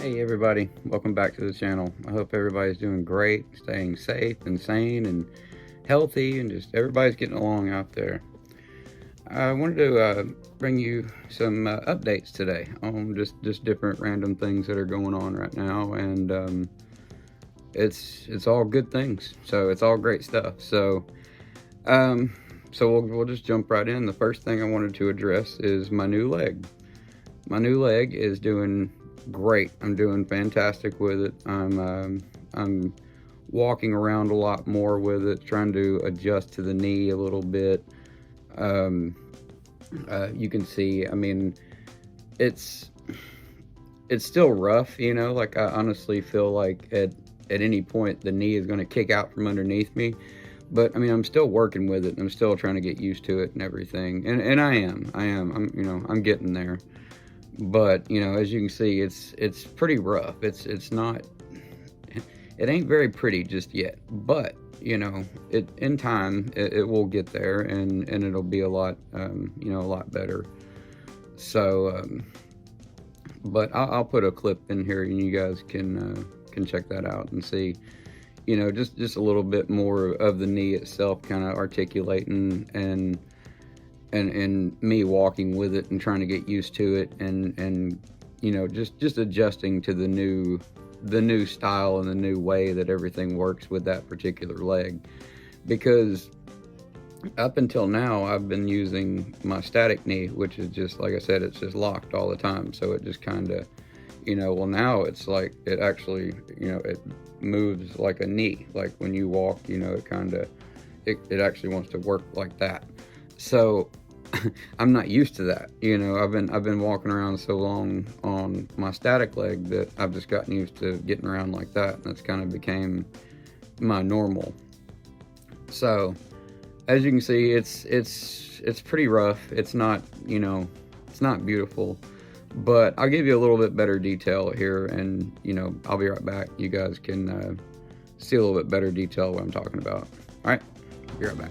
Hey everybody, welcome back to the channel. I hope everybody's doing great, staying safe and sane and healthy, and just everybody's getting along out there. I wanted to bring you some updates today on just different random things that are going on right now, and it's all good things. So it's all great stuff. So we'll just jump right in. The first thing I wanted to address is my new leg. My new leg is doing great. I'm doing fantastic with it. I'm walking around a lot more with it, trying to adjust to the knee a little bit. You can see, I mean, it's still rough, you know, like I honestly feel like at any point the knee is going to kick out from underneath me. But I mean, I'm still working with it, and I'm still trying to get used to it and everything. And I'm getting there. But you know, as you can see, it's pretty rough. It ain't very pretty just yet. But you know, in time it will get there, and it'll be a lot a lot better. So but I'll put a clip in here, and you guys can check that out and see, you know, just a little bit more of the knee itself kind of articulating, and me walking with it and trying to get used to it, and you know, just adjusting to the new style and the new way that everything works with that particular leg. Because up until now I've been using my static knee, which is just, like I said, it's just locked all the time. So it just kind of, you know, well, now it's like it actually, you know, it moves like a knee. Like when you walk, you know, it kind of it actually wants to work like that. So I'm not used to that. You know, I've been walking around so long on my static leg that I've just gotten used to getting around like that, and that's kind of became my normal. So as you can see, it's pretty rough. It's not, you know, it's not beautiful, but I'll give you a little bit better detail here, and you know, I'll be right back. You guys can see a little bit better detail what I'm talking about. All right, be right back.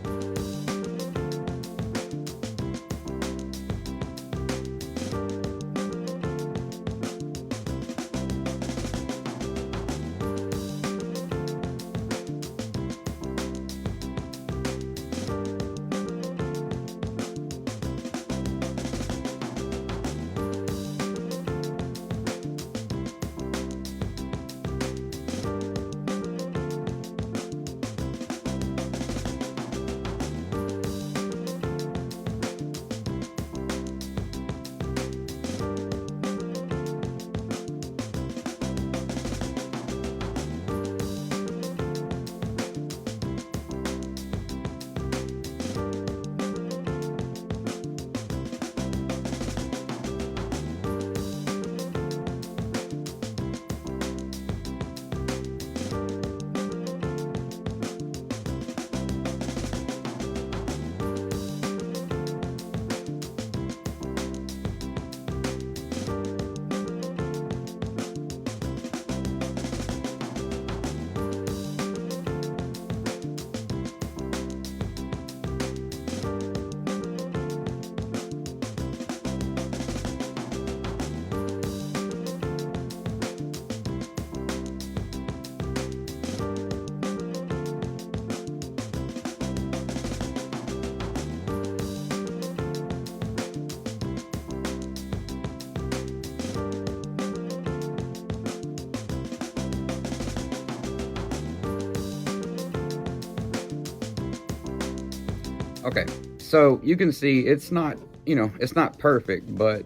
Okay, so you can see it's not, you know, it's not perfect, but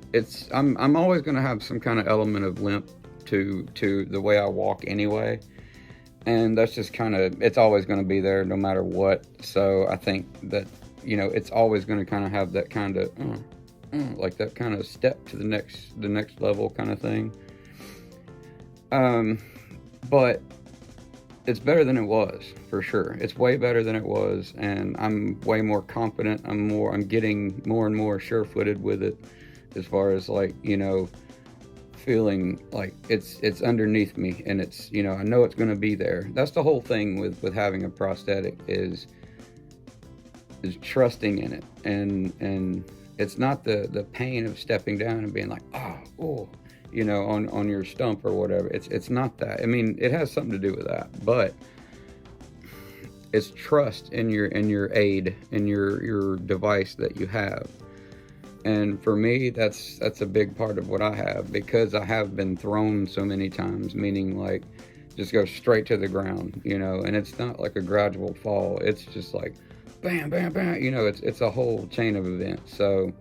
I'm always going to have some kind of element of limp to the way I walk anyway, and that's just kind of, it's always going to be there no matter what. So I think that, you know, it's always going to kind of have that kind of like that kind of step to the next level kind of thing. But it's better than it was, for sure. It's way better than it was, and I'm way more confident. I'm getting more and more sure-footed with it, as far as, like, you know, feeling like it's underneath me, and it's, you know, I know it's going to be there. That's the whole thing with having a prosthetic, is trusting in it, and it's not the pain of stepping down and being like, oh, on your stump or whatever. It's not that. I mean, it has something to do with that, but it's trust in your aid, in your device that you have. And for me, that's a big part of what I have, because I have been thrown so many times, meaning like just go straight to the ground, and it's not like a gradual fall. It's just like bam, bam, bam, it's a whole chain of events. So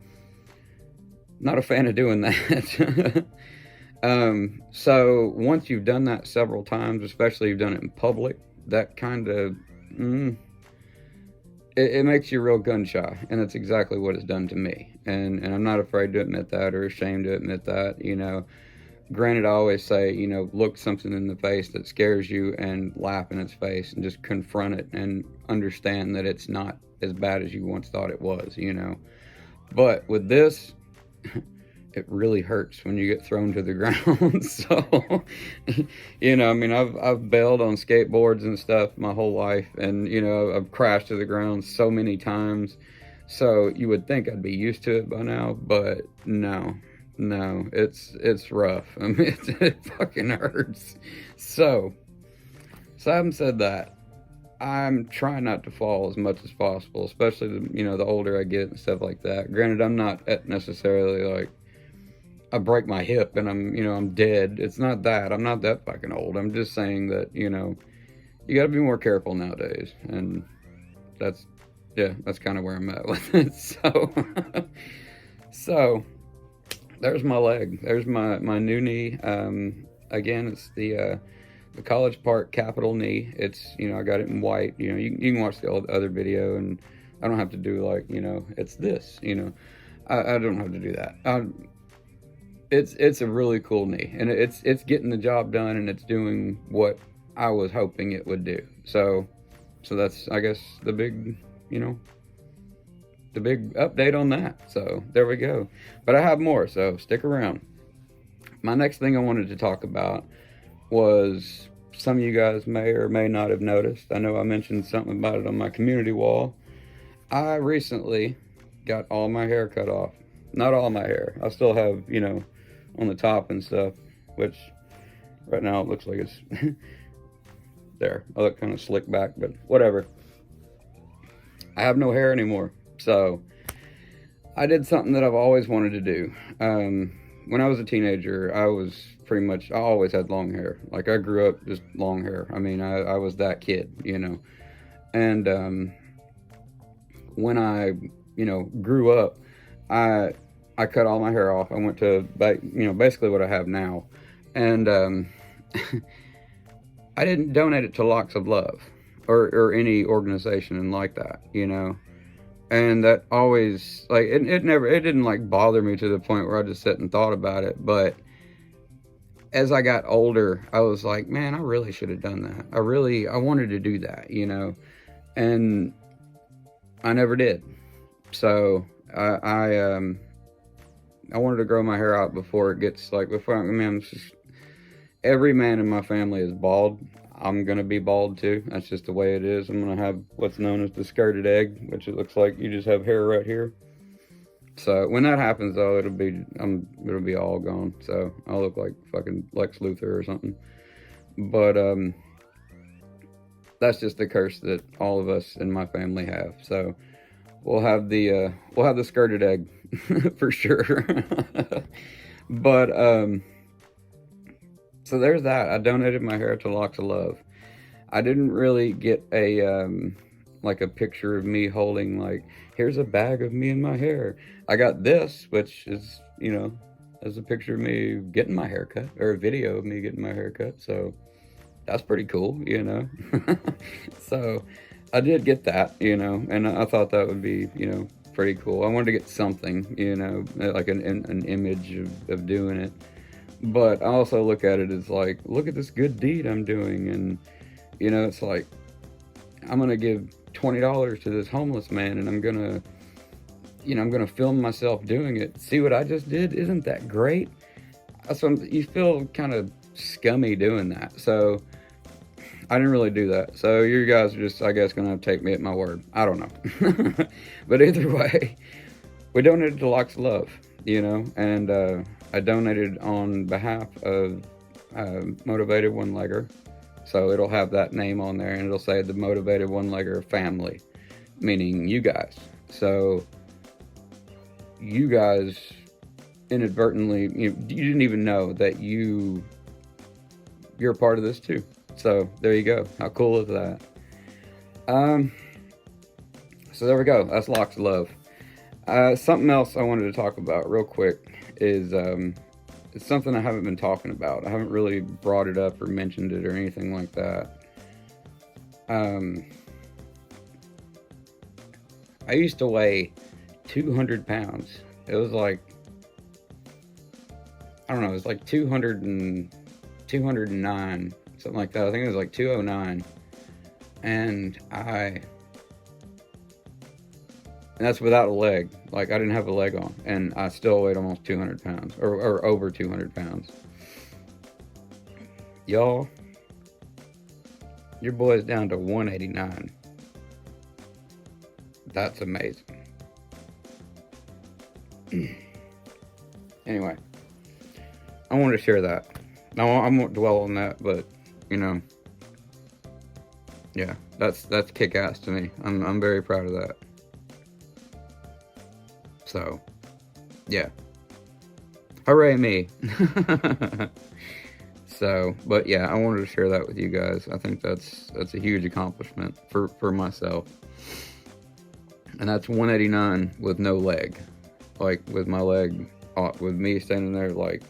not a fan of doing that. So once you've done that several times, especially you've done it in public, that kind of, it makes you real gun shy, and that's exactly what it's done to me. And I'm not afraid to admit that, or ashamed to admit that. Granted, I always say, look something in the face that scares you and laugh in its face and just confront it and understand that it's not as bad as you once thought it was. But with this, it really hurts when you get thrown to the ground. So, I mean, I've bailed on skateboards and stuff my whole life, and I've crashed to the ground so many times. So you would think I'd be used to it by now, but no, it's rough. I mean, it fucking hurts. So having said that, I'm trying not to fall as much as possible, especially the older I get and stuff like that. Granted, I'm not necessarily like I break my hip and I'm dead. It's not that. I'm not that fucking old. I'm just saying that, you got to be more careful nowadays. And that's kind of where I'm at with it. So there's my leg. There's my new knee. Again, it's the College Park Capital knee. It's, I got it in white. You can watch the other video, and I don't have to do like, it's this, I don't have to do that. It's a really cool knee, and it's getting the job done, and it's doing what I was hoping it would do. So that's, I guess, the big update on that. So there we go. But I have more, so stick around. My next thing I wanted to talk about was, some of you guys may or may not have noticed. I know I mentioned something about it on my community wall. I recently got all my hair cut off. Not all my hair. I still have, on the top and stuff, which right now it looks like it's there. I look kind of slick back, but whatever. I have no hair anymore. So I did something that I've always wanted to do. When I was a teenager, I always had long hair. Like, I grew up just long hair. I mean, I was that kid, And when I, grew up, I cut all my hair off. I went to, basically what I have now. And I didn't donate it to Locks of Love or any organization like that, And that always, like, it didn't like bother me to the point where I just sat and thought about it. But as I got older, I was like, man, I really should have done that. I wanted to do that, and I never did. So I wanted to grow my hair out before it gets every man in my family is bald. I'm going to be bald too. That's just the way it is. I'm going to have what's known as the skirted egg, which it looks like you just have hair right here. So when that happens, though, it'll be all gone. So I'll look like fucking Lex Luthor or something. But that's just the curse that all of us in my family have. So we'll have the skirted egg for sure. But so there's that. I donated my hair to Locks of Love. I didn't really get a like a picture of me holding, like, here's a bag of me and my hair. I got this, which is, as a picture of me getting my hair cut, or a video of me getting my hair cut. So that's pretty cool, So I did get that, and I thought that would be, pretty cool. I wanted to get something, like an image of doing it. But I also look at it as like, look at this good deed I'm doing. And, it's like, I'm going to give $20 to this homeless man, and I'm going to film myself doing it. See what I just did? Isn't that great? That's what you feel kind of scummy doing that. So I didn't really do that. So you guys are just, I guess, going to have to take me at my word. I don't know. But either way, we donated to Locks of Love, and I donated on behalf of Motivated One Legger. So it'll have that name on there, and it'll say the Motivated One Legger family, meaning you guys. So you guys inadvertently, you didn't even know that you're a part of this too. So there you go. How cool is that? So there we go. That's Lots of Love. Something else I wanted to talk about real quick is it's something I haven't been talking about. I haven't really brought it up or mentioned it or anything like that. I used to weigh 200 pounds. It was like, I don't know, it was like 209, something like that. I think it was like 209. And that's without a leg. Like, I didn't have a leg on, and I still weighed almost 200 pounds, or over 200 pounds. Y'all, your boy's down to 189. That's amazing. Anyway, I wanted to share that. Now, I won't dwell on that, but, yeah, that's kick-ass to me. I'm very proud of that. So, yeah. Hooray me. So, but yeah, I wanted to share that with you guys. I think that's a huge accomplishment for myself. And that's 189 with no leg. Like, with my leg, with me standing there like,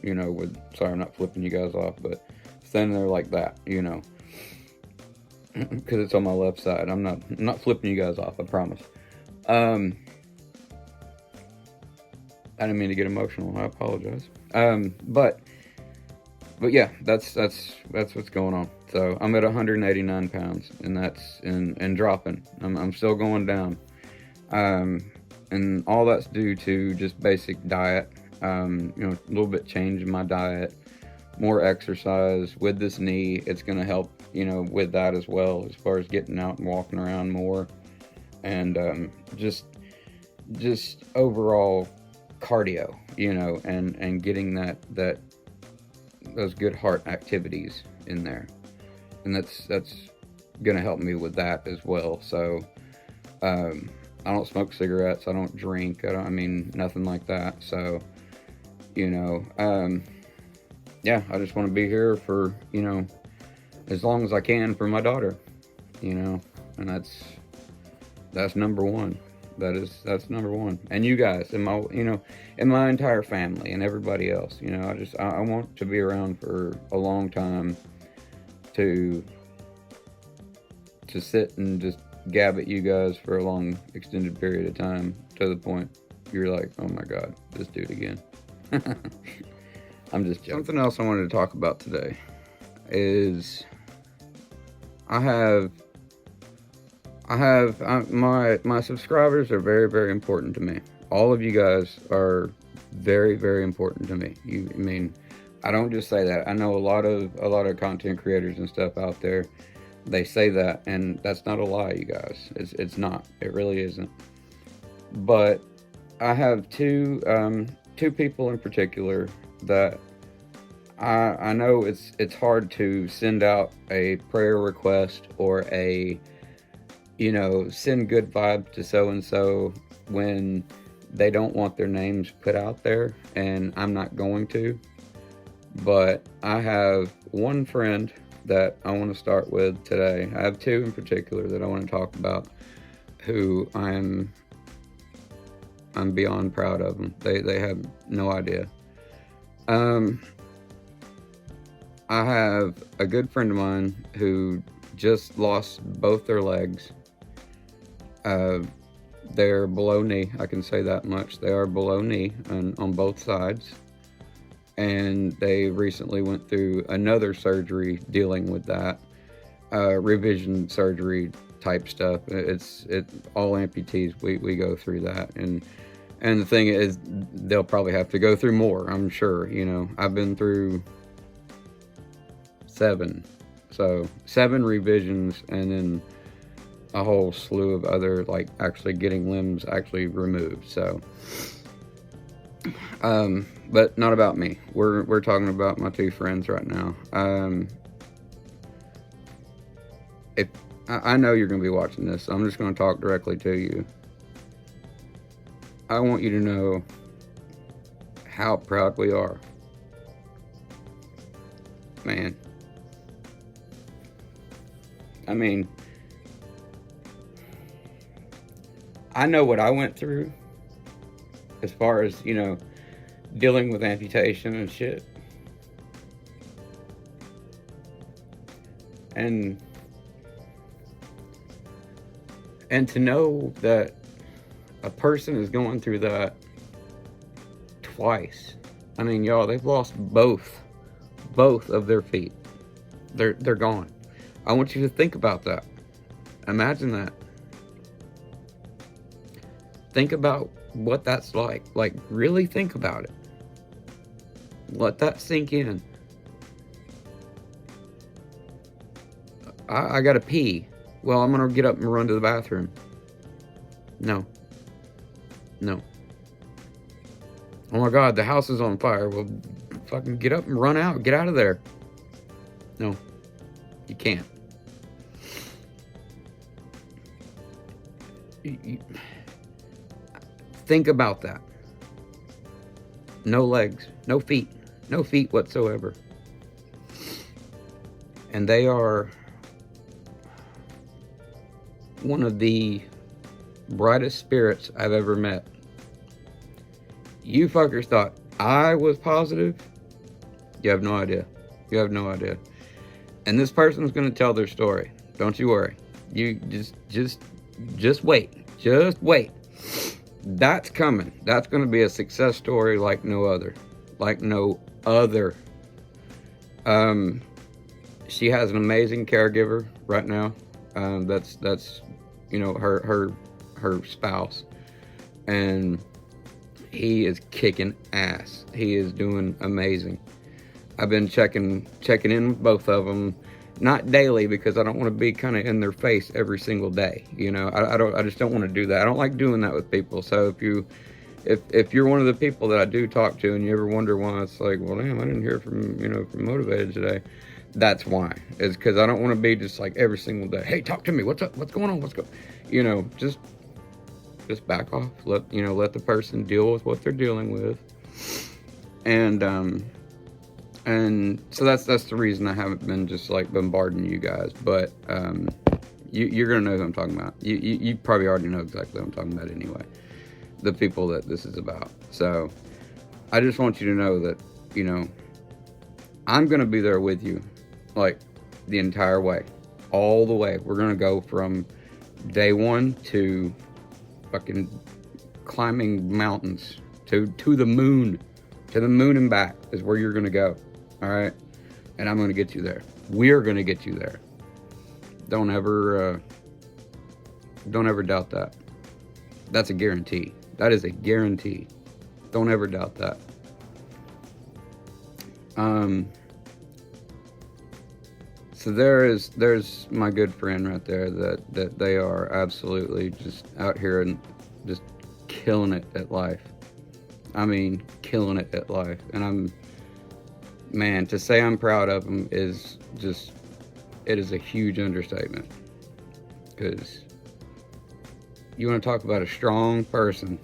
sorry, I'm not flipping you guys off, but standing there like that, because it's on my left side. I'm not flipping you guys off, I promise. I didn't mean to get emotional. I apologize. But yeah, that's what's going on. So I'm at 189 pounds, and that's and dropping. I'm still going down. And all that's due to just basic diet. A little bit change in my diet, more exercise. With this knee, it's going to help, with that as well, as far as getting out and walking around more, and just overall cardio, and getting those good heart activities in there, and that's gonna help me with that as well. So I don't smoke cigarettes, I don't drink, nothing like that. So yeah, I just want to be here for as long as I can for my daughter, and that's number one. That's number one. And you guys, and my entire family and everybody else, I want to be around for a long time to sit and just gab at you guys for a long extended period of time, to the point you're like, oh my God, this dude again. I'm just joking. Something else I wanted to talk about today is my subscribers are very, very important to me. All of you guys are very, very important to me. I don't just say that. I know a lot of content creators and stuff out there, they say that, and that's not a lie, you guys. It's not. It really isn't. But I have two people in particular that I know it's hard to send out a prayer request or a send good vibes to so-and-so when they don't want their names put out there, and I'm not going to. But I have one friend that I want to start with today. I have two in particular that I want to talk about, who I'm beyond proud of them. They have no idea. I have a good friend of mine who just lost both their legs. They're below knee, I can say that much. They are below knee on both sides. And they recently went through another surgery dealing with that. Revision surgery type stuff. It's all amputees, we go through that. And the thing is, they'll probably have to go through more, I'm sure. I've been through 7 revisions, and then a whole slew of other, actually getting limbs actually removed. So But not about me. We're talking about my two friends right now. If I know you're going to be watching this, so I'm just going to talk directly to you. I want you to know how proud we are. Man. I mean, I know what I went through as far as, dealing with amputation and shit. And to know that a person is going through that twice. I mean, y'all, they've lost both of their feet. They're gone. I want you to think about that. Imagine that. Think about what that's like. Like, really think about it. Let that sink in. I gotta pee. Well, I'm gonna get up and run to the bathroom. No. Oh my God, the house is on fire. Well, fucking get up and run out. Get out of there. No, you can't. Think about that. No legs, no feet whatsoever. And they are one of the brightest spirits I've ever met. You fuckers thought I was positive? You have no idea. You have no idea. And this person's going to tell their story. Don't you worry. You just wait. Just wait. That's coming. That's going to be a success story like no other. Like no other. She has an amazing caregiver right now. That's her spouse, and he is kicking ass. He is doing amazing. I've been checking in with both of them, not daily because I don't want to be kind of in their face every single day. I just don't want to do that. I don't like doing that with people. So if you're one of the people that I do talk to and you ever wonder why, it's like, well, damn, I didn't hear from Motivated today. That's why. It's because I don't want to be just like every single day. Hey, talk to me. What's up? What's going on? Just back off. Let the person deal with what they're dealing with. And so that's the reason I haven't been just like bombarding you guys. But you're gonna know who I'm talking about. You probably already know exactly what I'm talking about anyway. The people that this is about. So I just want you to know that I'm gonna be there with you, like the entire way, all the way. We're gonna go from day one to fucking climbing mountains to the moon and back is where you're gonna go. All right, and I'm gonna get you there. We're gonna get you there. Don't ever doubt that. That's a guarantee. That is a guarantee. Don't ever doubt that. So there's my good friend right there that they are absolutely just out here and just killing it at life. I mean, killing it at life. And to say I'm proud of them is just, it is a huge understatement. Because you want to talk about a strong person,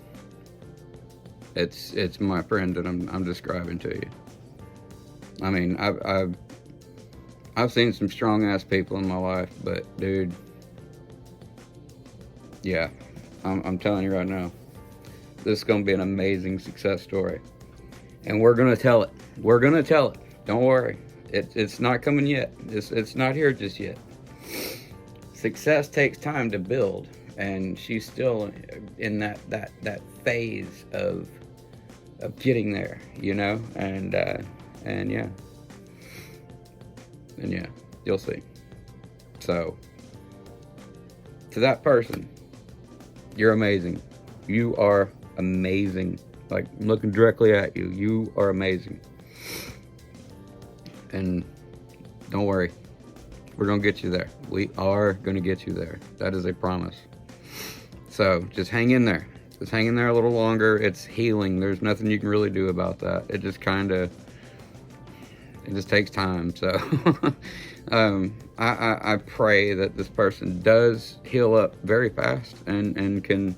it's my friend that I'm describing to you. I mean, I've seen some strong ass people in my life, but dude, yeah, I'm telling you right now, this is gonna be an amazing success story, and we're gonna tell it. We're gonna tell it. Don't worry, it's not coming yet. It's not here just yet. Success takes time to build, and she's still in that phase of getting there, and yeah, you'll see. So, to that person, you're amazing. You are amazing. Like, I'm looking directly at you. You are amazing. And don't worry. We're going to get you there. We are going to get you there. That is a promise. So, just hang in there. it's hanging there a little longer. It's healing. There's nothing you can really do about that. It just takes time. So I pray that this person does heal up very fast and can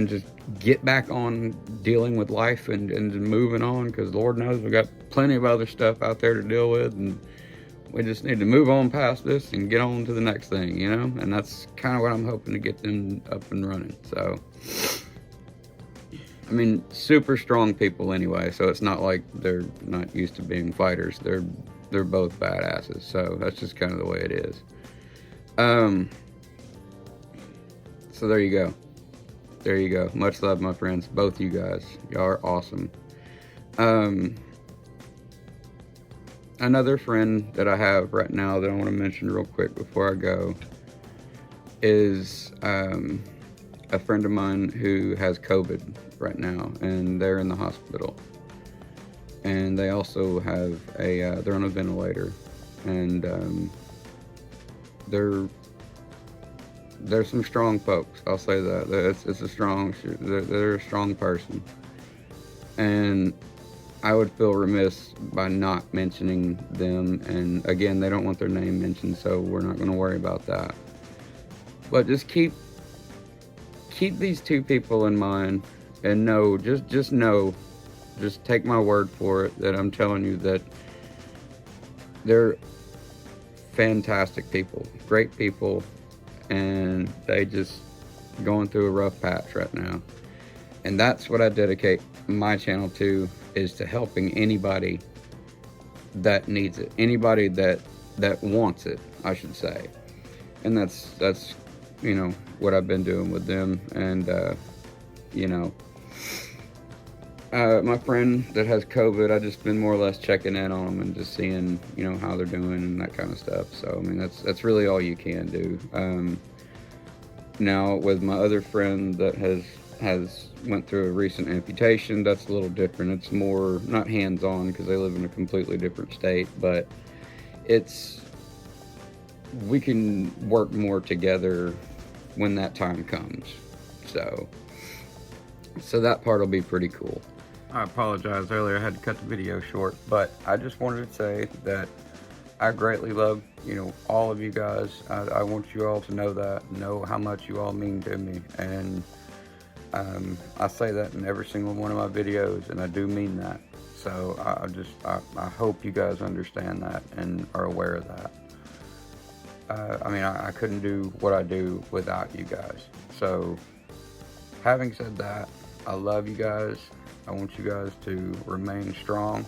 just get back on dealing with life and moving on, because Lord knows we got plenty of other stuff out there to deal with, and we just need to move on past this and get on to the next thing, you know? And that's kind of what I'm hoping to get them up and running. So, I mean, super strong people anyway, so it's not like they're not used to being fighters. They're both badasses, so that's just kind of the way it is. So there you go. There you go. Much love, my friends. Both you guys. Y'all are awesome. Another friend that I have right now that I want to mention real quick before I go is a friend of mine who has COVID right now, and they're in the hospital. And they also have they're on a ventilator, and they're some strong folks. I'll say that. They're a strong person. And I would feel remiss by not mentioning them. And again, they don't want their name mentioned, so we're not going to worry about that. But just keep these two people in mind, and know, just know, just take my word for it that I'm telling you that they're fantastic people, great people, and they just going through a rough patch right now. And that's what I dedicate my channel to, is to helping anybody that needs it, anybody that wants it, I should say. And that's you know what I've been doing with them. And you know, my friend that has COVID, I just been more or less checking in on them and just seeing, you know, how they're doing and that kind of stuff. So I mean, that's really all you can do. Now with my other friend that has went through a recent amputation, that's a little different. It's more not hands-on because they live in a completely different state, but we can work more together when that time comes. So that part will be pretty cool. I apologize earlier, I had to cut the video short, but I just wanted to say that I greatly love, you know, all of you guys. I want you all to know how much you all mean to me. And I say that in every single one of my videos, and I do mean that. So I hope you guys understand that and are aware of that. I mean, I couldn't do what I do without you guys. So having said that, I love you guys. I want you guys to remain strong.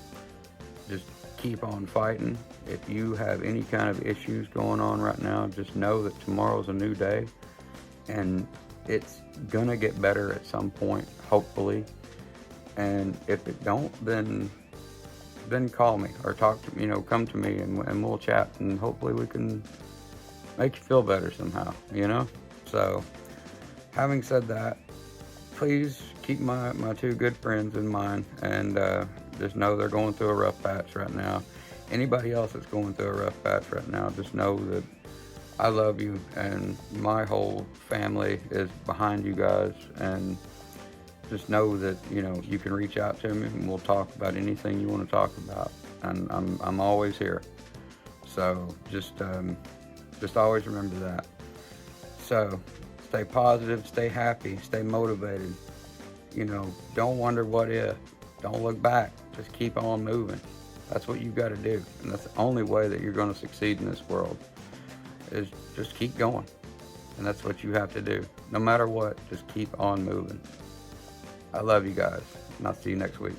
Just keep on fighting. If you have any kind of issues going on right now, just know that tomorrow's a new day, and it's gonna get better at some point, hopefully. And if it don't, then call me or talk to me, you know, come to me, and we'll chat, and hopefully we can make you feel better somehow, you know? So having said that, please keep my two good friends in mind, and just know they're going through a rough patch right now. Anybody else that's going through a rough patch right now, just know that I love you, and my whole family is behind you guys. And just know that, you know, you can reach out to me and we'll talk about anything you want to talk about, and I'm always here. So just always remember that. So stay positive, stay happy, stay motivated. You know, don't wonder what if. Don't look back. Just keep on moving. That's what you've got to do. And that's the only way that you're going to succeed in this world, is just keep going. And that's what you have to do. No matter what, just keep on moving. I love you guys, and I'll see you next week.